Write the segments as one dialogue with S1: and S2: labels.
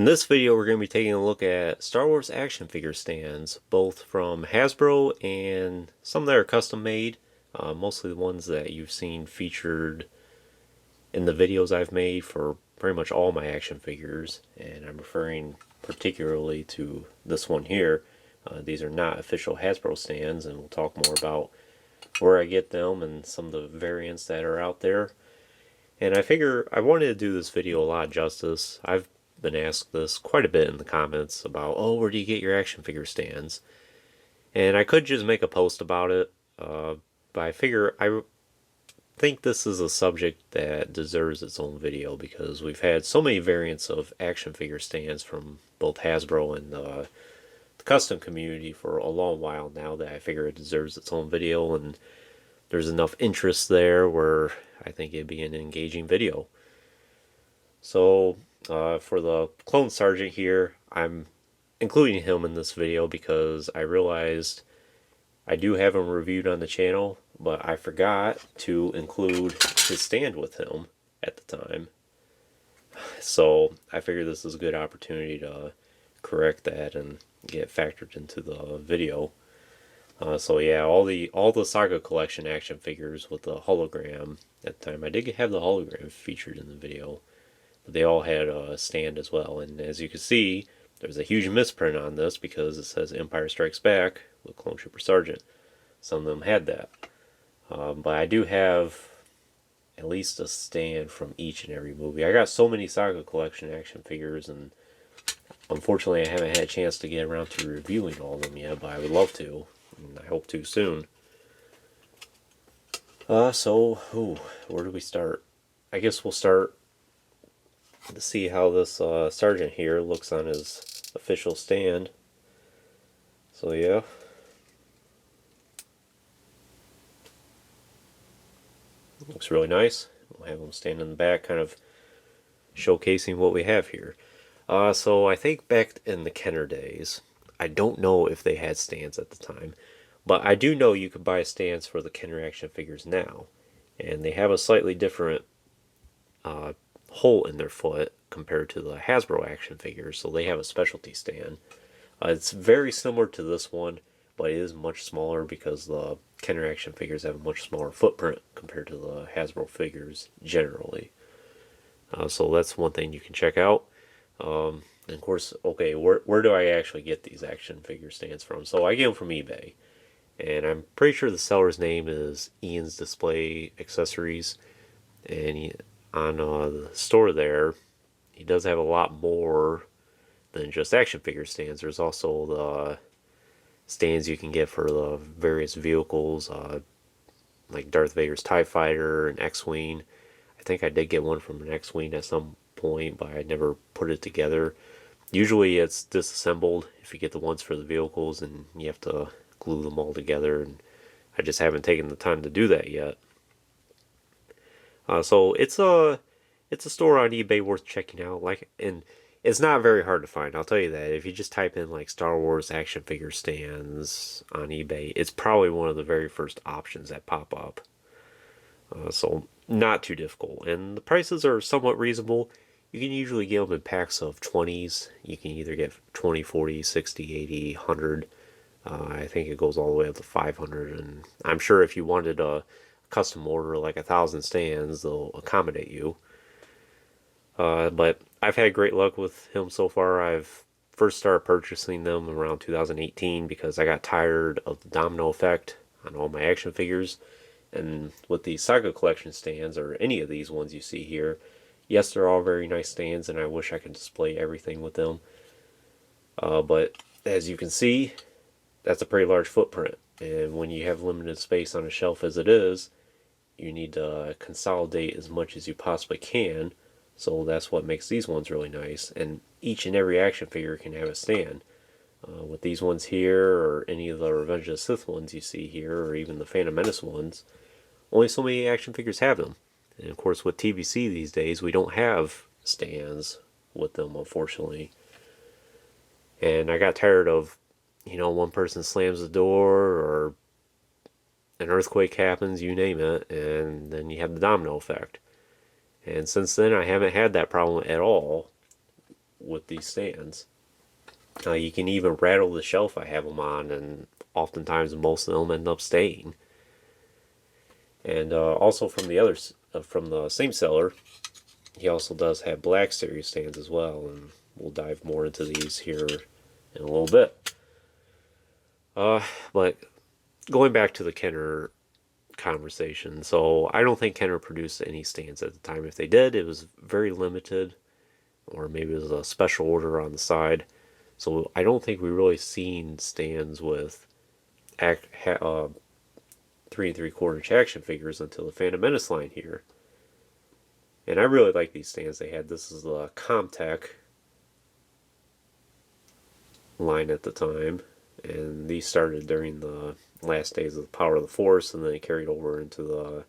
S1: In this video, we're going to be taking a look at Star Wars action figure stands, both from Hasbro and some that are custom made, mostly the ones that you've seen featured in the videos I've made for pretty much all my action figures, and I'm referring particularly to this one here. These are not official Hasbro stands, and we'll talk more about where I get them and some of the variants that are out there. And I figure I wanted to do this video a lot of justice. I've been asked this quite a bit in the comments about, oh, where do you get your action figure stands? And I could just make a post about it, but I figure I think this is a subject that deserves its own video because we've had so many variants of action figure stands from both Hasbro and the custom community for a long while now that I figure it deserves its own video, and there's enough interest there where I think it'd be an engaging video. So for the Clone Sergeant here, I'm including him in this video because I realized I do have him reviewed on the channel, but I forgot to include his stand with him at the time. So I figured this is a good opportunity to correct that and get factored into the video. So yeah, all the Saga collection action figures with the hologram at the time. I did have the hologram featured in the video, but they all had a stand as well. And as you can see, there's a huge misprint on this because it says Empire Strikes Back with Clone Trooper Sergeant. Some of them had that. But I do have at least a stand from each and every movie. I got so many Saga collection action figures, and unfortunately I haven't had a chance to get around to reviewing all of them yet, but I would love to, and I hope to soon. Where do we start? I guess we'll start to see how this sergeant here looks on his official stand. So yeah. Looks really nice. We'll have him stand in the back, kind of showcasing what we have here. So I think back in the Kenner days, I don't know if they had stands at the time, but I do know you could buy stands for the Kenner action figures now, and they have a slightly different hole in their foot compared to the Hasbro action figures, so they have a specialty stand. It's very similar to this one, but it is much smaller because the Kenner action figures have a much smaller footprint compared to the Hasbro figures generally. So that's one thing you can check out. And of course, okay, where do I actually get these action figure stands from? So I get them from eBay, and I'm pretty sure the seller's name is Ian's Display Accessories, and on the store there, he does have a lot more than just action figure stands. There's also the stands you can get for the various vehicles, like Darth Vader's TIE Fighter and X-Wing. I think I did get one from an X-Wing at some point, but I never put it together. Usually it's disassembled if you get the ones for the vehicles, and you have to glue them all together, and I just haven't taken the time to do that yet. So it's a store on eBay worth checking out. And it's not very hard to find, I'll tell you that. If you just type in like Star Wars action figure stands on eBay, it's probably one of the very first options that pop up. So not too difficult, and the prices are somewhat reasonable. You can usually get them in packs of 20s. You can either get 20, 40, 60, 80, 100. I think it goes all the way up to 500, and I'm sure if you wanted a custom order like 1,000 stands, they'll accommodate you. But I've had great luck with him so far. I've first started purchasing them around 2018 because I got tired of the domino effect on all my action figures. And with the Saga collection stands, or any of these ones you see here, yes, they're all very nice stands, and I wish I could display everything with them. But as you can see, that's a pretty large footprint. And when you have limited space on a shelf as it is, you need to consolidate as much as you possibly can. So that's what makes these ones really nice. And each and every action figure can have a stand. With these ones here, or any of the Revenge of the Sith ones you see here, or even the Phantom Menace ones, only so many action figures have them. And of course with TVC these days, we don't have stands with them, unfortunately. And I got tired of, one person slams the door, or an earthquake happens, you name it, and then you have the domino effect. And since then, I haven't had that problem at all with these stands. You can even rattle the shelf I have them on, and oftentimes most of them end up staying. And also from the others, from the same seller, he also does have Black Series stands as well, and we'll dive more into these here in a little bit. But going back to the Kenner conversation, so I don't think Kenner produced any stands at the time. If they did, it was very limited, or maybe it was a special order on the side. So I don't think we really seen stands with 3 3/4 inch action figures until the Phantom Menace line here. And I really like these stands they had. This is the Comtech line at the time, and these started during the last days of the Power of the Force, and then they carried over into the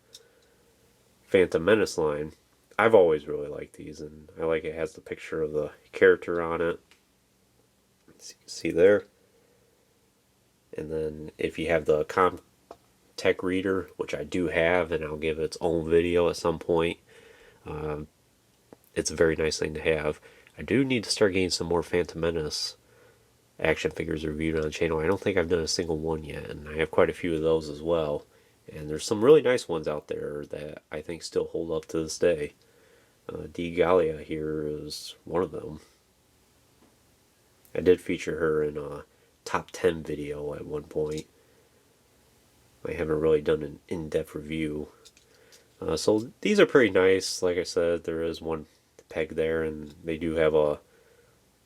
S1: Phantom Menace line. I've always really liked these, and I like it has the picture of the character on it. See there. And then if you have the Comtech reader, which I do have, and I'll give its own video at some point, it's a very nice thing to have. I do need to start getting some more Phantom Menace action figures reviewed on the channel. I don't think I've done a single one yet, and I have quite a few of those as well. And there's some really nice ones out there that I think still hold up to this day. D. Gallia here is one of them. I did feature her in a top 10 video at one point. I haven't really done an in-depth review. So these are pretty nice. Like I said, there is one peg there, and they do have a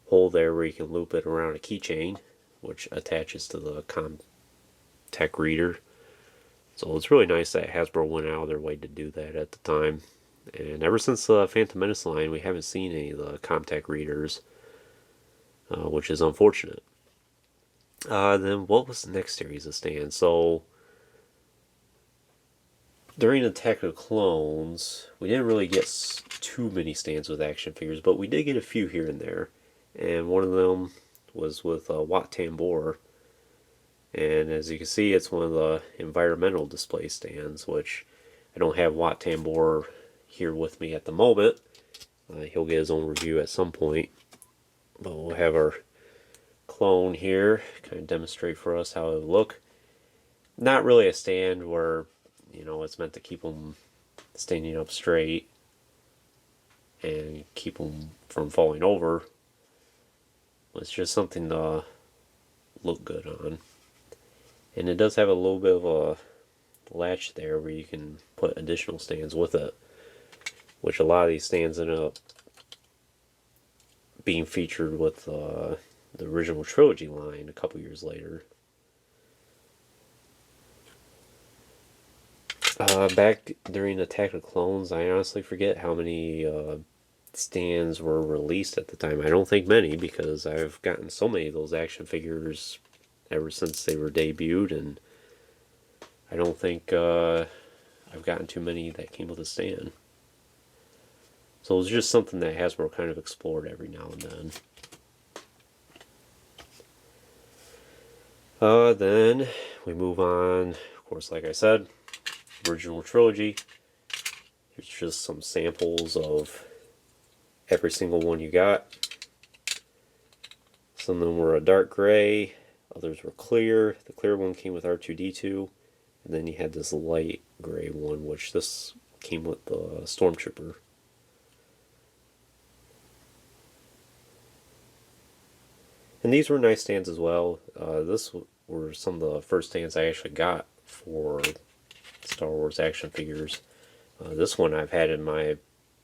S1: hole there where you can loop it around a keychain, which attaches to the Comtech reader. So it's really nice that Hasbro went out of their way to do that at the time. And ever since the Phantom Menace line, we haven't seen any of the Comtech readers, which is unfortunate. Then what was the next series of stands? So during Attack of the Clones, we didn't really get too many stands with action figures, but we did get a few here and there. And one of them was with Wat Tambor. And as you can see, it's one of the environmental display stands, which I don't have Wat Tambor here with me at the moment. He'll get his own review at some point. But we'll have our clone here, kind of demonstrate for us how it would look. Not really a stand where, you know, it's meant to keep them standing up straight and keep them from falling over. It's just something to look good on. And it does have a little bit of a latch there where you can put additional stands with it, which a lot of these stands end up being featured with the original trilogy line a couple years later. Back during Attack of the Clones, I honestly forget how many stands were released at the time. I don't think many, because I've gotten so many of those action figures ever since they were debuted, and I don't think I've gotten too many that came with a stand. So it was just something that Hasbro kind of explored every now and then. Then we move on, of course, like I said, original trilogy. Here's just some samples of every single one you got. Some of them were a dark gray, others were clear. The clear one came with R2-D2, and then you had this light gray one, which this came with the Stormtrooper. And these were nice stands as well. This were some of the first stands I actually got for Star Wars action figures. This one I've had in my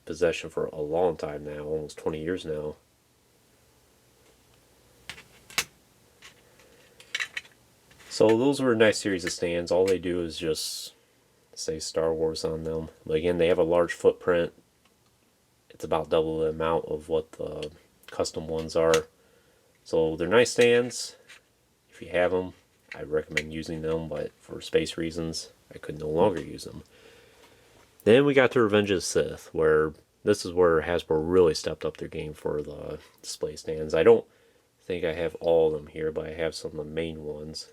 S1: possession for a long time now, almost 20 years now. So those were a nice series of stands. All they do is just say Star Wars on them. But again, they have a large footprint. It's about double the amount of what the custom ones are. So they're nice stands. If you have them, I recommend using them, but for space reasons, I could no longer use them. Then we got to Revenge of the Sith, where this is where Hasbro really stepped up their game for the display stands. I don't think I have all of them here, but I have some of the main ones.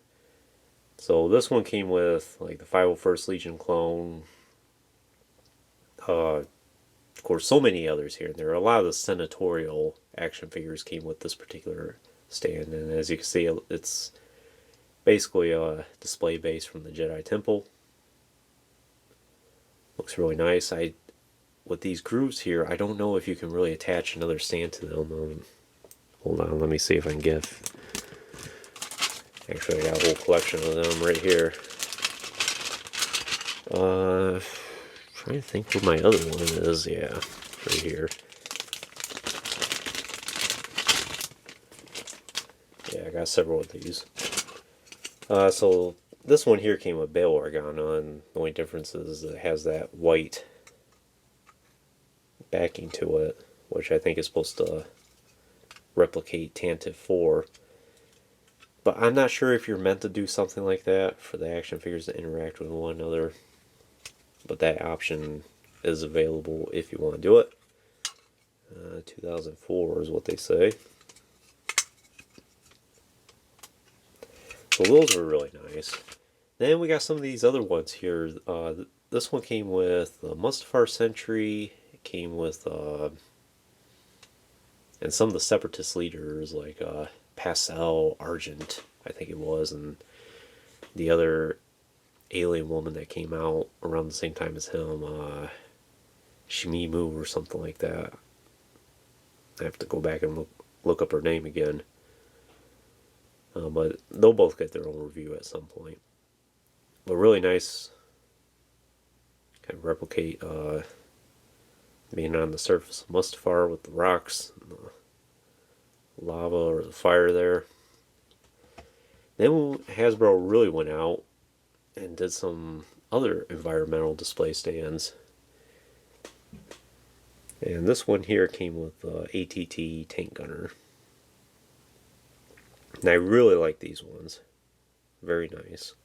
S1: So this one came with like the 501st Legion clone. Of course, so many others here. There are a lot of the senatorial action figures came with this particular stand, and as you can see, it's basically a display base from the Jedi Temple. Looks really nice. With these grooves here, I don't know if you can really attach another stand to them. Hold on, let me see if I can get. Actually, I got a whole collection of them right here. Trying to think what my other one is. Yeah, right here. Yeah, I got several of these. So this one here came with Bail Organa, and the only difference is it has that white backing to it, which I think is supposed to replicate Tantive 4. But I'm not sure if you're meant to do something like that for the action figures to interact with one another. But that option is available if you want to do it. 2004 is what they say. So those are really nice. Then we got some of these other ones here. This one came with the Mustafar Sentry. It came with and some of the Separatist leaders like Pascal Argent, I think it was, and the other alien woman that came out around the same time as him, Shimimu or something like that. I have to go back and look up her name again. But they'll both get their own review at some point. But really nice. Kind of replicate being on the surface of Mustafar with the rocks and the lava or the fire there. Then Hasbro really went out and did some other environmental display stands. And this one here came with the ATT Tank Gunner. And I really like these ones. Very nice.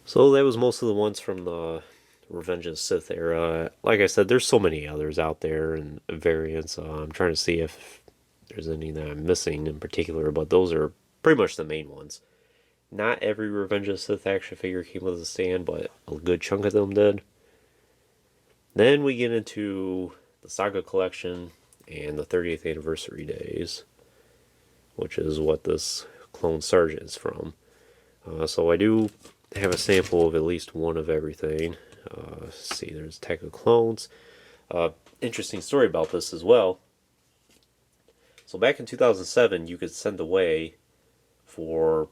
S1: So that was most of the ones from the Revenge of the Sith era. Like I said, there's so many others out there and variants. I'm trying to see if there's any that I'm missing in particular, but those are pretty much the main ones. Not every Revenge of the Sith action figure came with a stand, but a good chunk of them did. Then we get into the Saga collection and the 30th anniversary days, which is what this clone Sergeant is from. So I do have a sample of at least one of everything. Let's see, there's Attack of Clones. Interesting story about this as well. So back in 2007, you could send away for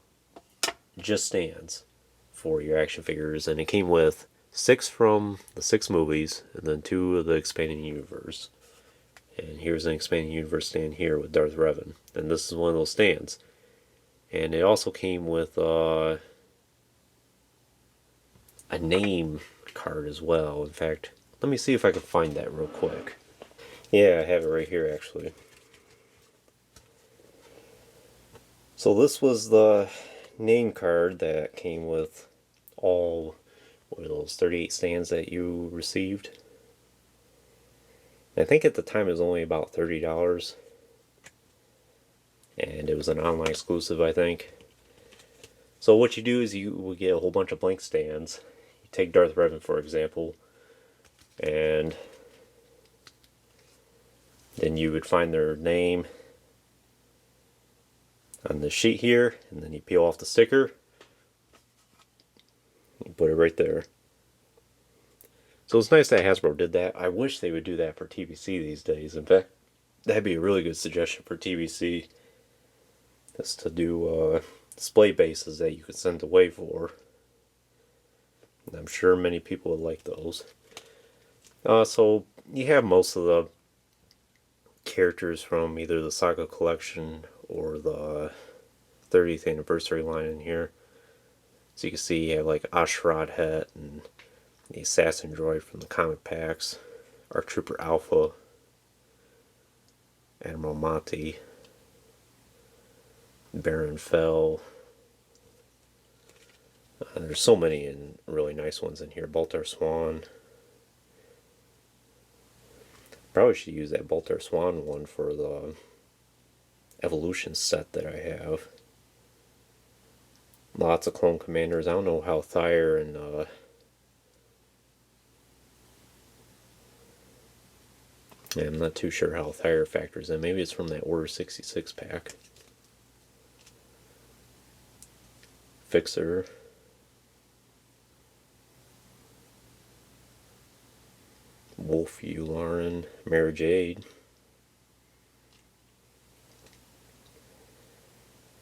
S1: just stands for your action figures, and it came with 6 from the 6 movies, and then 2 of the Expanding Universe. And here's an Expanding Universe stand here with Darth Revan, and this is one of those stands. And it also came with a name card as well. In fact, let me see if I can find that real quick. Yeah, I have it right here actually. So this was the name card that came with all, what are those, 38 stands that you received. And I think at the time it was only about $30. And it was an online exclusive, I think. So what you do is you will get a whole bunch of blank stands. You take Darth Revan, for example, and then you would find their name on the sheet here, and then you peel off the sticker. You put it right there. So it's nice that Hasbro did that. I wish they would do that for TBC these days. In fact, that'd be a really good suggestion for TBC. That's to do display bases that you could send away for. And I'm sure many people would like those. So you have most of the characters from either the Saga collection or the 30th anniversary line in here. So you can see you have like Ashrad Het and the Assassin Droid from the comic packs, ARC Trooper Alpha, Admiral Mati, Baron Fell. There's so many and really nice ones in here. Baltar Swan. Probably should use that Baltar Swan one for the Evolution set that I have. Lots of clone commanders. I don't know how Thyre and Yeah, I'm not too sure how Thyre factors in. Maybe it's from that Order 66 pack. Fixer. Wolf Yularen. Mara Jade.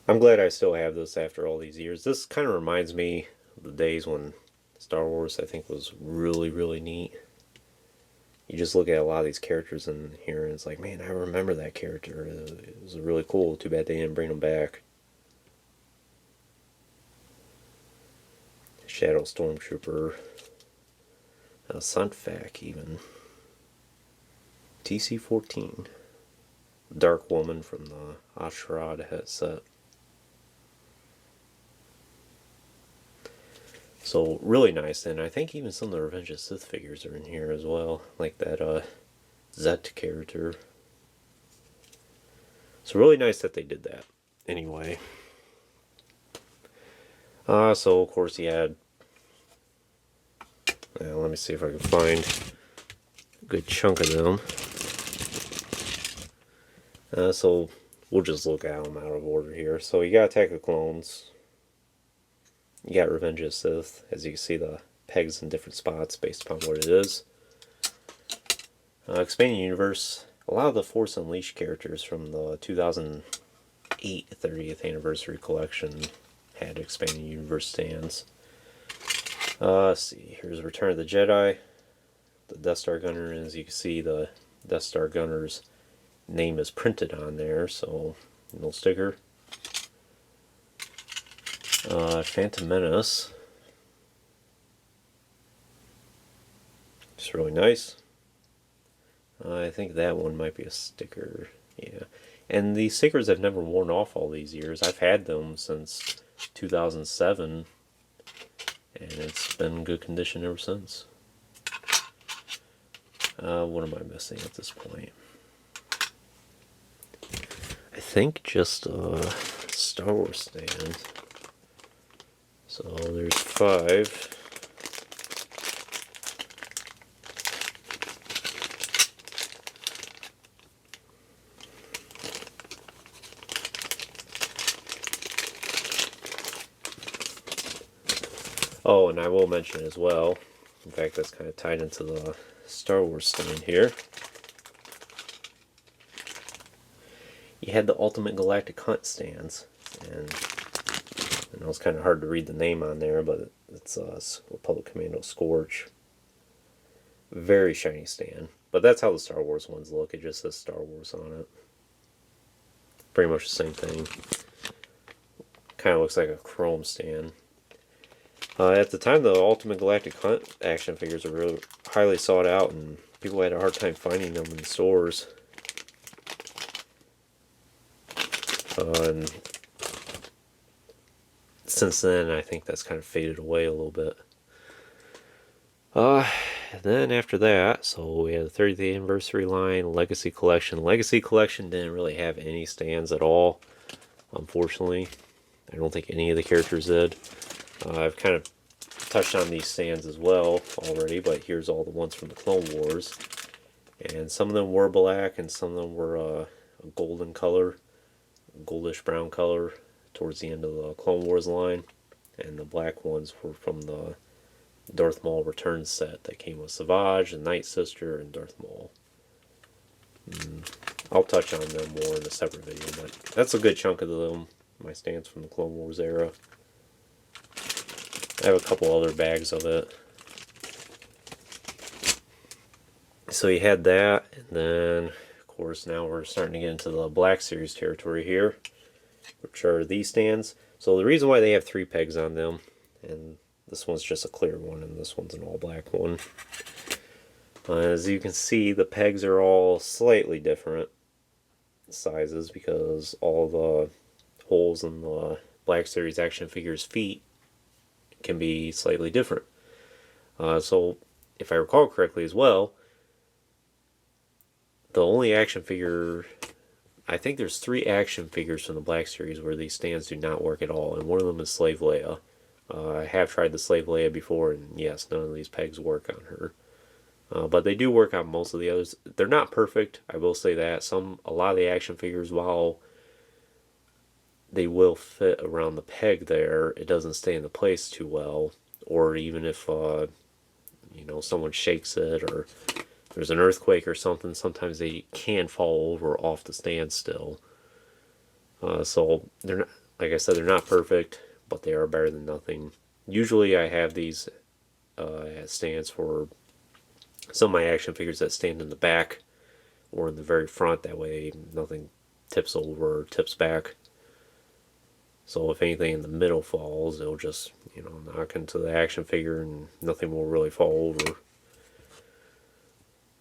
S1: I'm glad I still have this after all these years. This kind of reminds me of the days when Star Wars, I think, was really, really neat. You just look at a lot of these characters in here and it's like, man, I remember that character. It was really cool. Too bad they didn't bring them back. Shadow Stormtrooper. Sunfac even. TC-14. Dark Woman from the Ashrad headset. So really nice, and I think even some of the Revenge of Sith figures are in here as well, like that Zet character. So really nice that they did that. Anyway, so of course he had. Let me see if I can find a good chunk of them. So we'll just look at them out of order here. So you got Attack of Clones. You got Revenge of Sith. As you can see, the pegs in different spots based upon what it is. Expanding Universe. A lot of the Force Unleashed characters from the 2008 30th Anniversary Collection had Expanding Universe stands. Let's see. Here's Return of the Jedi. The Death Star Gunner. And as you can see, the Death Star Gunner's name is printed on there, so no sticker. Phantom Menace. Just really nice. I think that one might be a sticker. Yeah. And these stickers have never worn off all these years. I've had them since 2007. And it's been in good condition ever since. What am I missing at this point? I think just a Star Wars stand. So there's 5. Oh, and I will mention as well, in fact that's kind of tied into the Star Wars stand here. You had the Ultimate Galactic Hunt stands, and I know it's kind of hard to read the name on there, but it's Republic Commando Scorch. Very shiny stand. But that's how the Star Wars ones look. It just says Star Wars on it. Pretty much the same thing. Kind of looks like a chrome stand. At the time, the Ultimate Galactic Hunt action figures were really highly sought out, and people had a hard time finding them in stores. And since then, I think that's kind of faded away a little bit. Then after that, so we had the 30th anniversary line, Legacy Collection. Legacy Collection didn't really have any stands at all, unfortunately. I don't think any of the characters did. I've kind of touched on these stands as well already, but here's all the ones from the Clone Wars. And some of them were black, and some of them were a golden color, goldish brown color towards the end of the Clone Wars line. And the black ones were from the Darth Maul Return set that came with Savage, and Night Sister, and Darth Maul. I'll touch on them more in a separate video, but that's a good chunk of them, my stands from the Clone Wars era. I have a couple other bags of it. So you had that, and then, of course, now we're starting to get into the Black Series territory here, which are these stands. So the reason why they have 3 pegs on them, and this one's just a clear one, and this one's an all-black one. As you can see, the pegs are all slightly different sizes because all the holes in the Black Series action figure's feet can be slightly different. So, if I recall correctly as well, the only action figure, I think there's 3 action figures from the Black Series where these stands do not work at all, and one of them is Slave Leia. I have tried the Slave Leia before, and yes, none of these pegs work on her. But they do work on most of the others. They're not perfect, I will say that. A lot of the action figures, while they will fit around the peg there, it doesn't stay in the place too well. Or even if someone shakes it or there's an earthquake or something, sometimes they can fall over off the stand still. So they're not, like I said, they're not perfect, but they are better than nothing. Usually, I have these as stands for some of my action figures that stand in the back or in the very front. That way, nothing tips over or tips back. So if anything in the middle falls, it'll just knock into the action figure and nothing will really fall over.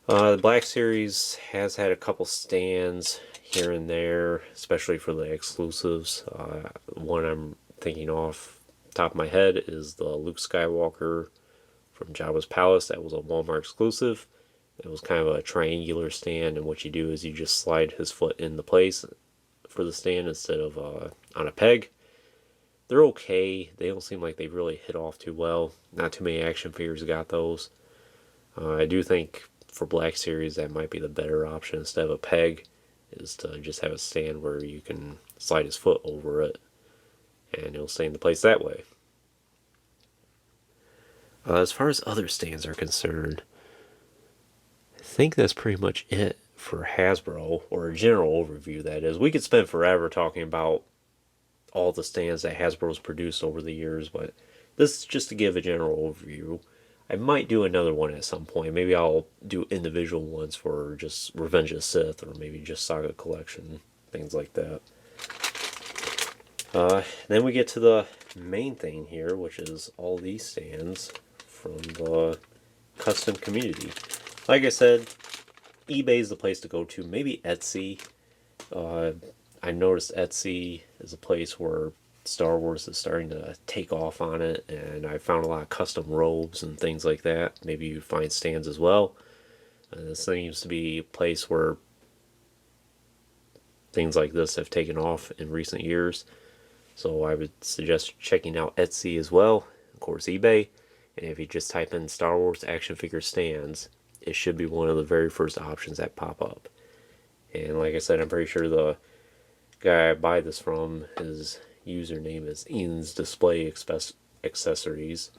S1: The Black Series has had a couple stands here and there, especially for the exclusives. One I'm thinking off the top of my head is the Luke Skywalker from Jabba's Palace. That was a Walmart exclusive. It was kind of a triangular stand, and what you do is you just slide his foot into place for the stand instead of on a peg. They're okay. They don't seem like they really hit off too well. Not too many action figures got those. I do think for Black Series that might be the better option instead of a peg, is to just have a stand where you can slide his foot over it and it'll stay in the place that way. As far as other stands are concerned, I think that's pretty much it for Hasbro, or a general overview that is. We could spend forever talking about all the stands that Hasbro's produced over the years, but this is just to give a general overview. I might do another one at some point. Maybe I'll do individual ones for just Revenge of the Sith, or maybe just Saga Collection, things like that. Then we get to the main thing here, which is all these stands from the custom community. Like I said, eBay is the place to go to. Maybe Etsy. I noticed Etsy is a place where Star Wars is starting to take off on it, and I found a lot of custom robes and things like that. Maybe you find stands as well. This seems to be a place where things like this have taken off in recent years. So I would suggest checking out Etsy as well. Of course, eBay. And if you just type in Star Wars action figure stands, it should be one of the very first options that pop up. And like I said, I'm pretty sure the guy I buy this from, his username is Ian's Display Accessories,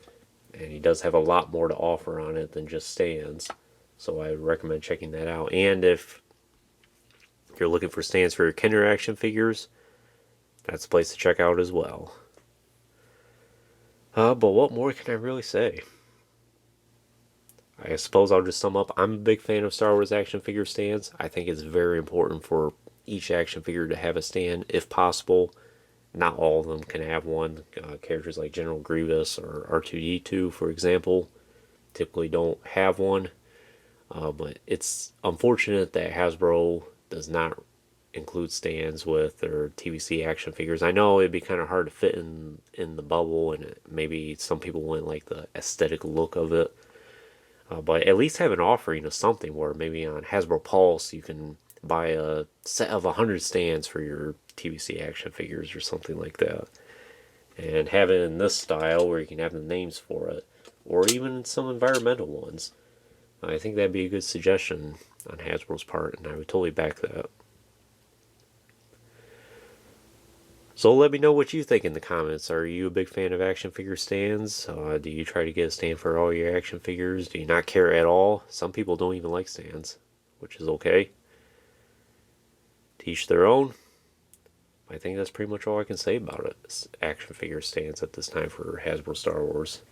S1: and he does have a lot more to offer on it than just stands, so I recommend checking that out. And if you're looking for stands for your Kinder action figures, that's a place to check out as well. But what more can I really say? I suppose I'll just sum up. I'm a big fan of Star Wars action figure stands. I think it's very important for each action figure to have a stand if possible. Not all of them can have one. Characters like General Grievous or R2-D2, for example, typically don't have one. But it's unfortunate that Hasbro does not include stands with their TVC action figures. I know it'd be kind of hard to fit in the bubble, and maybe some people wouldn't like the aesthetic look of it. But at least have an offering of something where maybe on Hasbro Pulse you can buy a set of 100 stands for your TVC action figures or something like that. And have it in this style where you can have the names for it. Or even some environmental ones. I think that'd be a good suggestion on Hasbro's part, and I would totally back that. So let me know what you think in the comments. Are you a big fan of action figure stands? Do you try to get a stand for all your action figures? Do you not care at all? Some people don't even like stands, which is okay. To each their own. I think that's pretty much all I can say about it. It's action figure stands at this time for Hasbro Star Wars.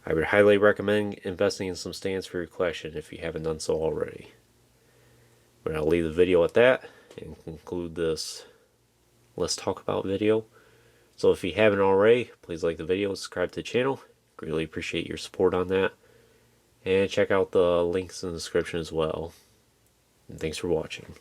S1: I would highly recommend investing in some stands for your collection if you haven't done so already. But I'll leave the video at that and conclude this Let's Talk About video. So if you haven't already, please like the video, subscribe to the channel. Greatly appreciate your support on that. And check out the links in the description as well. And thanks for watching.